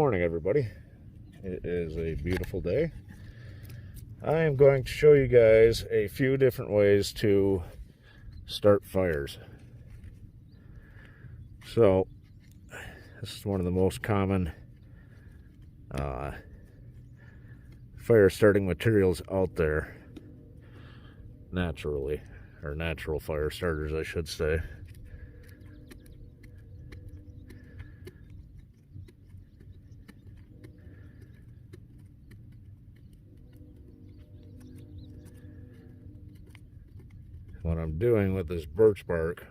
morning, everybody. It is a beautiful day. I am going to show you guys a few different ways to start fires. So this is one of the most common fire starting materials out there naturally, or natural fire starters I should say. What I'm doing with this birch bark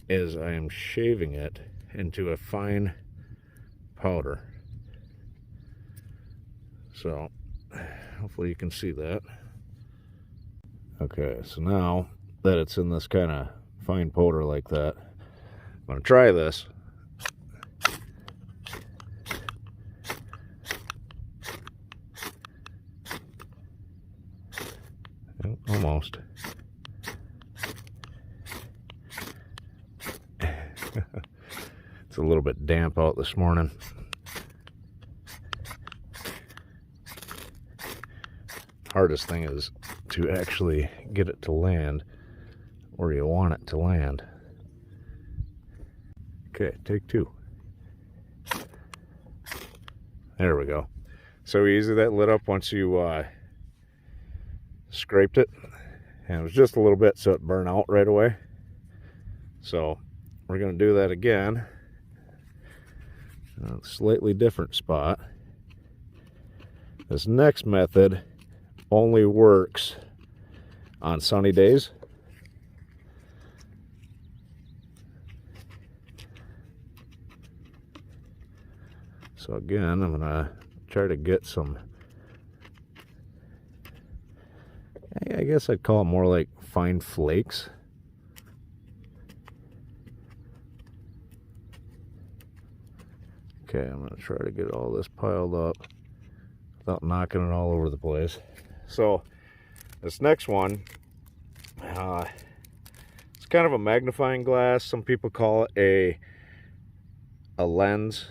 is I am shaving it into a fine powder. So hopefully you can see that. Okay, so now that it's in this kind of fine powder like that, I'm going to try this. Almost. It's a little bit damp out this morning. Hardest thing is to actually get it to land where you want it to land. Okay, take two. There we go. So easy that lit up once you scraped it, and it was just a little bit so it burned out right away. So we're going to do that again, a slightly different spot. This next method only works on sunny days. So again, I'm gonna try to get some, I guess I'd call it more like fine flakes. Okay, I'm gonna try to get all this piled up without knocking it all over the place. So this next one, it's kind of a magnifying glass. Some people call it a lens.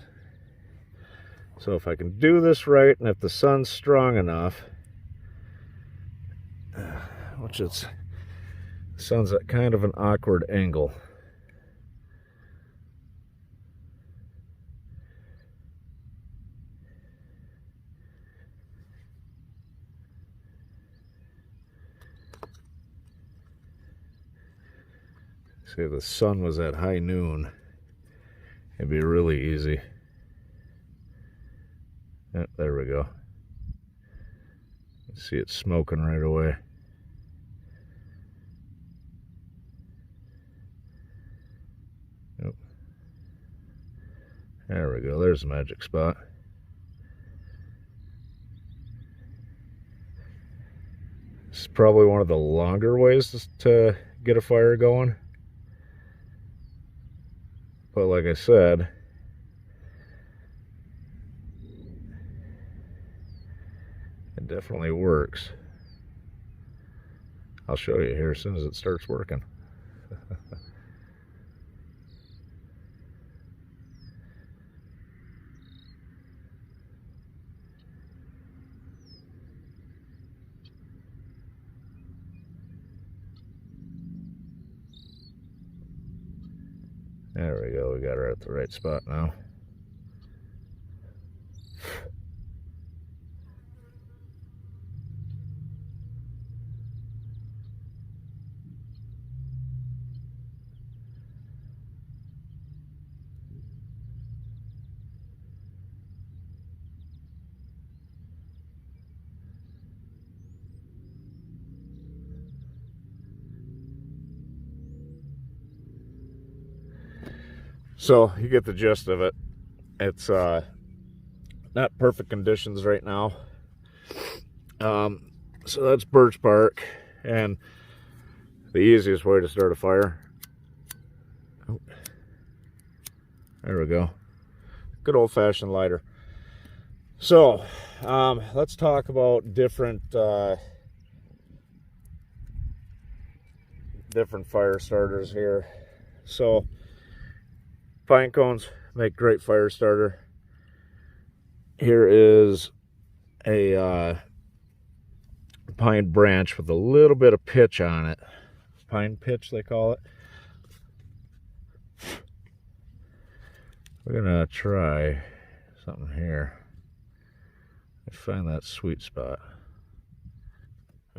So if I can do this right, and if the sun's strong enough, which the sun's at kind of an awkward angle. See, if the sun was at high noon, it'd be really easy. Yep, there we go. See it smoking right away. Yep. There we go. There's the magic spot. This is probably one of the longer ways to get a fire going. But like I said, it definitely works. I'll show you here as soon as it starts working. There we go, we got her at the right spot now. So you get the gist of it. It's not perfect conditions right now. So that's birch bark, and the easiest way to start a fire. Oh, there we go. Good old-fashioned lighter. So let's talk about different fire starters here. So pine cones make great fire starter. here is a pine branch with a little bit of pitch on it. Pine pitch, they call it. We're gonna try something here. I find that sweet spot.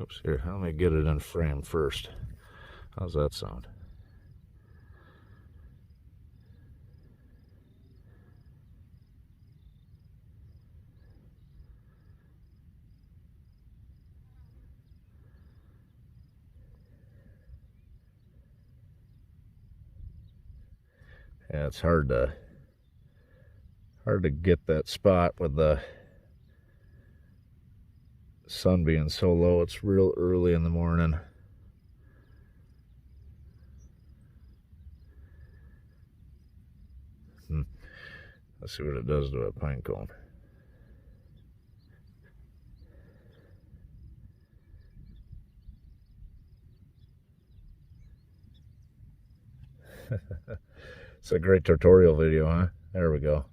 Oops, here, let me get it in frame first. How's that sound? Yeah, it's hard to get that spot with the sun being so low. It's real early in the morning. Let's see what it does to a pine cone. It's a great tutorial video, huh? There we go.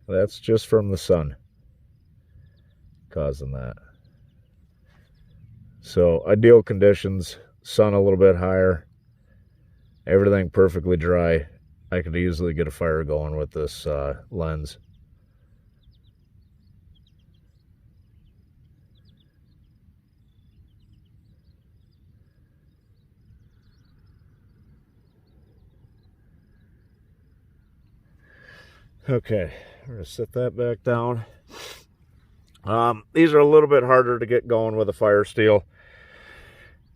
That's just from the sun causing that. So ideal conditions, sun a little bit higher, everything perfectly dry. I could easily get a fire going with this lens. Okay, we're gonna set that back down. These are a little bit harder to get going with a Firesteel.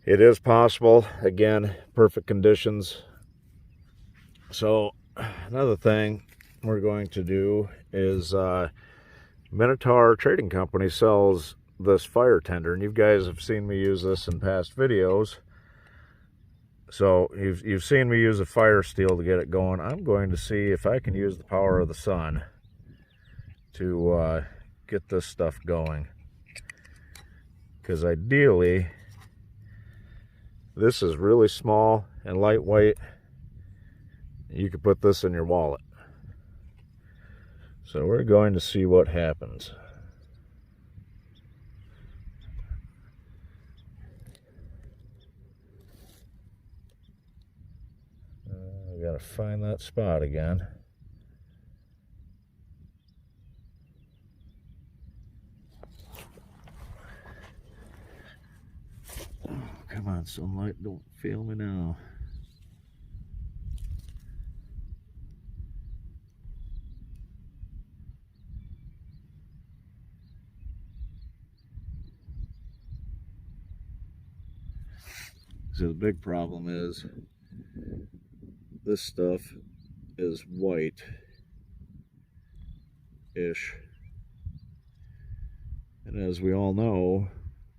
It is possible, again, perfect conditions. So another thing we're going to do is Minotaur Trading Company sells this fire tender, and you guys have seen me use this in past videos. So you've seen me use a Firesteel to get it going. I'm going to see if I can use the power of the sun to get this stuff going, because ideally this is really small and lightweight. You could put this in your wallet. So we're going to see what happens. I gotta find that spot again. Oh, come on, sunlight, don't fail me now. So the big problem is this stuff is white-ish, and as we all know,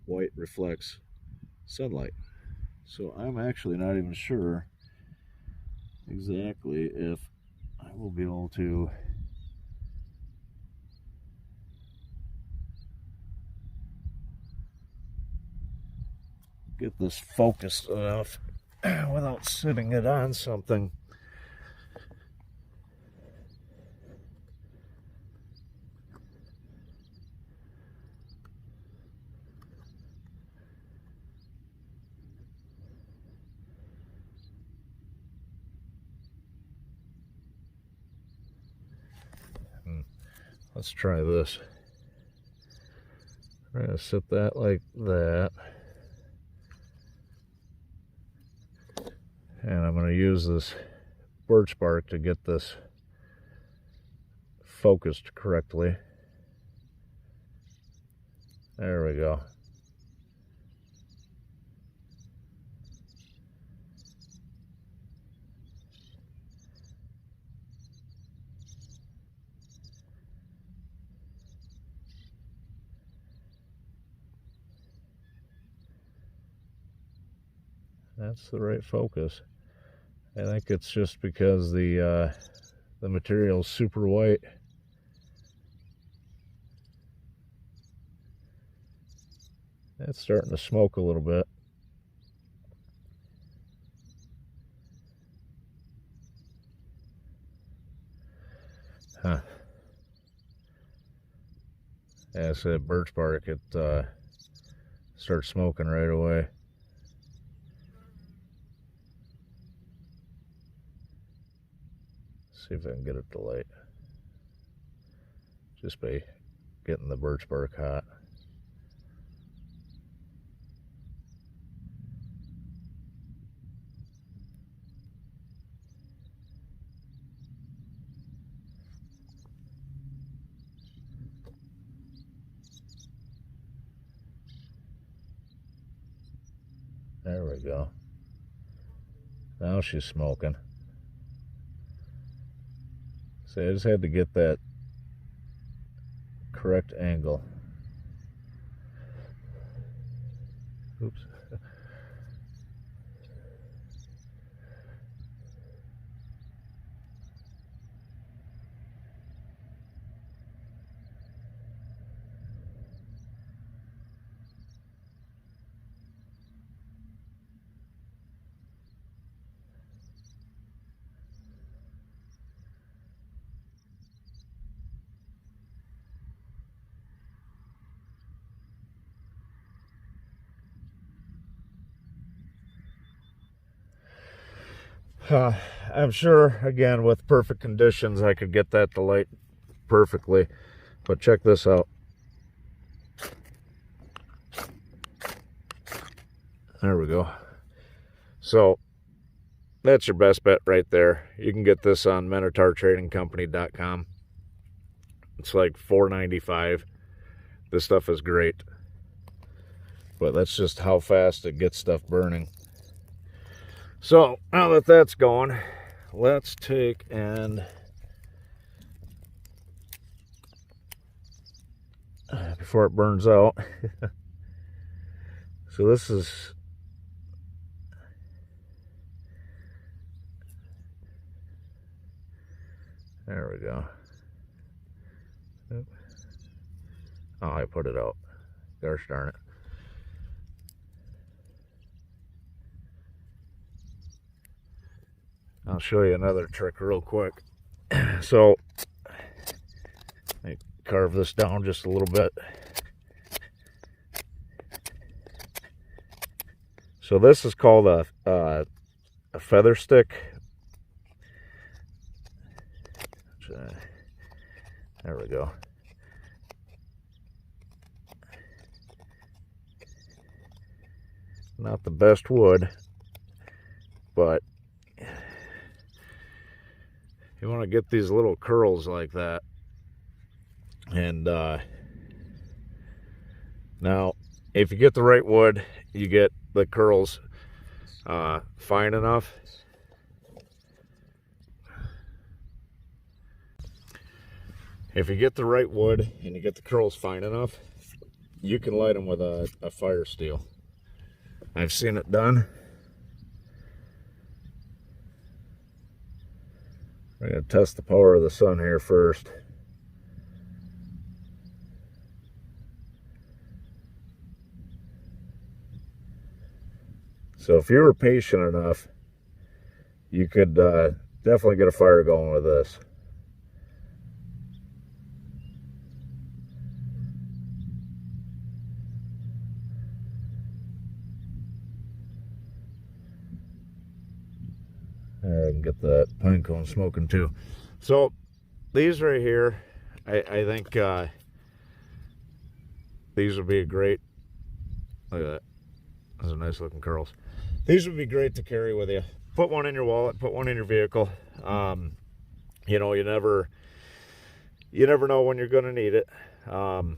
white reflects sunlight. So I'm actually not even sure exactly if I will be able to get this focused enough without sitting it on something. Let's try this. I'm going to set that like that. And I'm going to use this birch bark to get this focused correctly. There we go. That's the right focus. I think it's just because the material's super white. It's starting to smoke a little bit. Huh. Yeah, I said birch bark, it starts smoking right away. See if I can get it to light. Just by getting the birch bark hot. There we go. Now she's smoking. So I just had to get that correct angle. Oops. I'm sure, again, with perfect conditions, I could get that to light perfectly. But check this out. There we go. So, that's your best bet right there. You can get this on MinotaurTradingCompany.com. It's like $4.95. This stuff is great. But that's just how fast it gets stuff burning. So, now that that's going, let's take and before it burns out. So this is there we go. Oh, I put it out. Gosh darn it. I'll show you another trick real quick. So, let me carve this down just a little bit. So this is called a feather stick. There we go. Not the best wood, but you want to get these little curls like that. And now, if you get the right wood, you get the curls fine enough. If you get the right wood and you get the curls fine enough, you can light them with a Firesteel. I've seen it done. We're going to test the power of the sun here first. So if you were patient enough, you could definitely get a fire going with this. I can get that Pinecone smoking too. So these right here, I think these would be a great, look at that, those are nice looking curls. These would be great to carry with you. Put one in your wallet, put one in your vehicle. You know, you never know when you're going to need it. You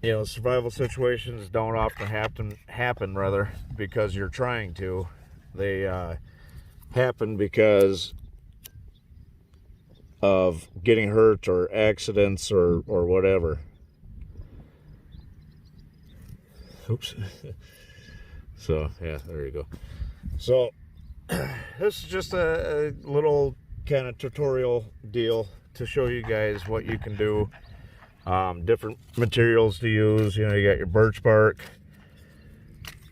know, survival situations don't often happen rather because you're trying to. They happen because of getting hurt or accidents or whatever. Oops. So yeah, there you go. So this is just a little kind of tutorial deal to show you guys what you can do different materials to use. You know, you got your birch bark,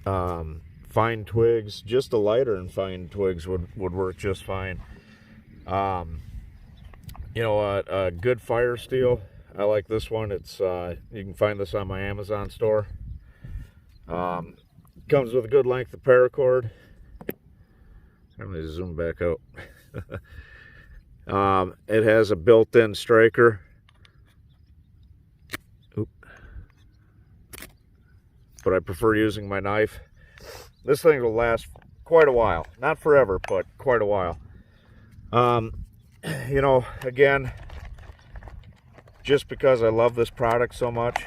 fine twigs. Just a lighter and fine twigs would work just fine. You know, a good Firesteel. I like this one. It's you can find this on my Amazon store. Comes with a good length of paracord. I'm going to zoom back out. It has a built-in striker. Oop. But I prefer using my knife. This thing will last quite a while. Not forever, but quite a while. You know, again, just because I love this product so much,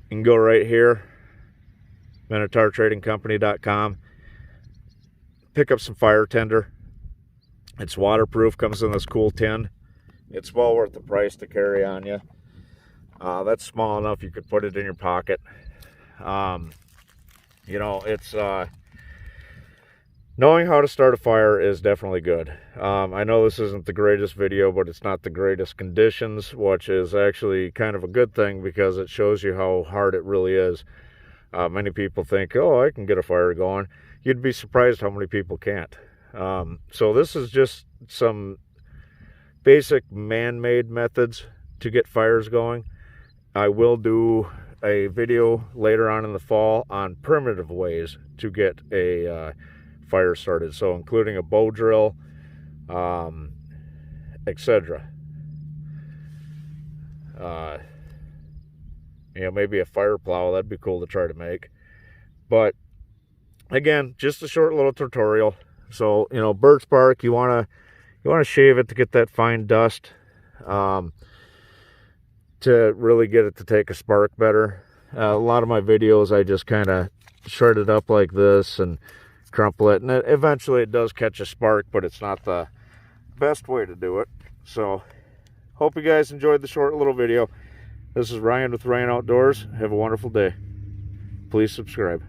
you can go right here, MinotaurTradingCompany.com, pick up some fire tinder. It's waterproof, comes in this cool tin. It's well worth the price to carry on you. That's small enough you could put it in your pocket. You know, it's knowing how to start a fire is definitely good. I know this isn't the greatest video, but it's not the greatest conditions, which is actually kind of a good thing because it shows you how hard it really is. Many people think, oh, I can get a fire going. You'd be surprised how many people can't. So this is just some basic man-made methods to get fires going. I will do a video later on in the fall on primitive ways to get a fire started, so including a bow drill, etc. You know, maybe a fire plow. That'd be cool to try to make. But again, just a short little tutorial. So, you know, birch bark, you want to shave it to get that fine dust, to really get it to take a spark better. A lot of my videos, I just kind of shred it up like this and crumple it, and eventually it does catch a spark, but it's not the best way to do it. So, hope you guys enjoyed the short little video. This is Ryan with Ryan Outdoors. Have a wonderful day. Please subscribe.